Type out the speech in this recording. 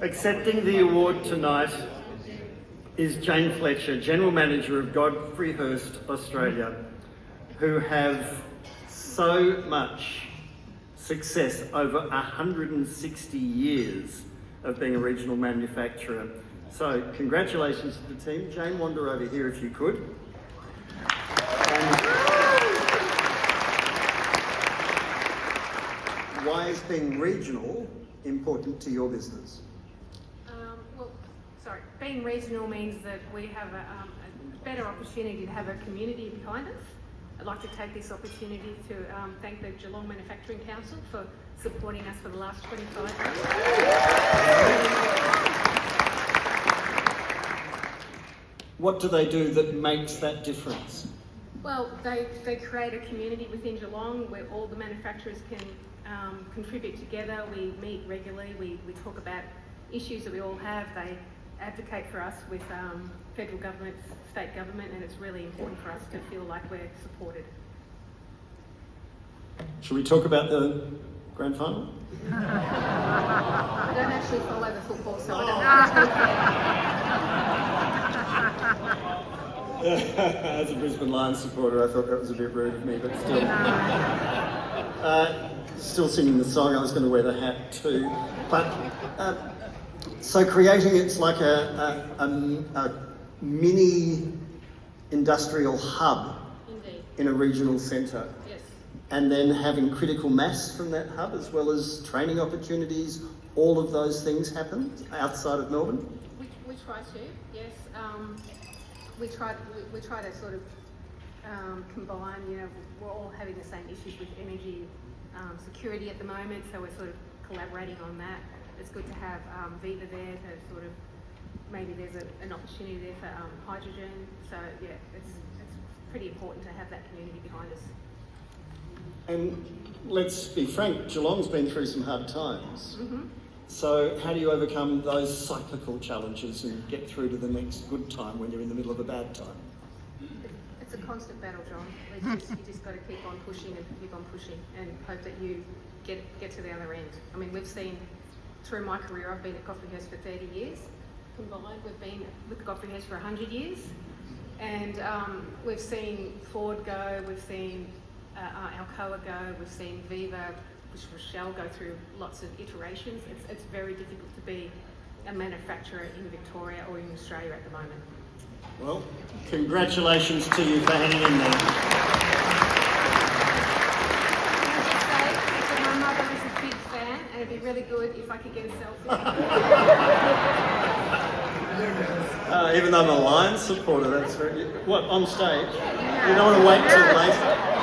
Accepting the award tonight is Jane Fletcher, General Manager of Godfrey, Hirst, Australia, who have so much success over 160 years of being a regional manufacturer. So congratulations to the team. Jane, wander over here if you could. And why is being regional important to your business? Being regional means that we have a better opportunity to have a community behind us. I'd like to take this opportunity to thank the Geelong Manufacturing Council for supporting us for the last 25 years. What do they do that makes that difference? Well, they create a community within Geelong where all the manufacturers can contribute together. We meet regularly, we talk about issues that we all have. They advocate for us with federal government, state government, and it's really important for us to feel like we're supported. Shall we talk about the grand final? I don't actually follow the football, so I don't know. As a Brisbane Lions supporter, I thought that was a bit rude of me, but still. Still singing the song, I was going to wear the hat too. But so creating it's like a mini industrial hub. Indeed. In a regional centre. Yes. And then having critical mass from that hub, as well as training opportunities, all of those things happen outside of Melbourne? We try to, yes. We try to sort of combine, we're all having the same issues with energy security at the moment, so we're sort of collaborating on that. It's good to have Viva there to sort of, maybe there's an opportunity there for hydrogen. So yeah, it's pretty important to have that community behind us. And let's be frank, Geelong's been through some hard times. Mm-hmm. So how do you overcome those cyclical challenges and get through to the next good time when you're in the middle of a bad time? It's a constant battle, John. You just got to keep on pushing and hope that you get to the other end. I mean, we've seen, through my career, I've been at Godfrey Hirst for 30 years. Combined, we've been with Godfrey Hirst for 100 years. And we've seen Ford go, we've seen Alcoa go, we've seen Viva, which Shell go through lots of iterations. It's very difficult to be a manufacturer in Victoria or in Australia at the moment. Well, congratulations to you for hanging in there. My mother is a big fan, and it'd be really good if I could get a selfie. Even though I'm a Lions supporter, that's very... What, on stage? You don't want to wait till later?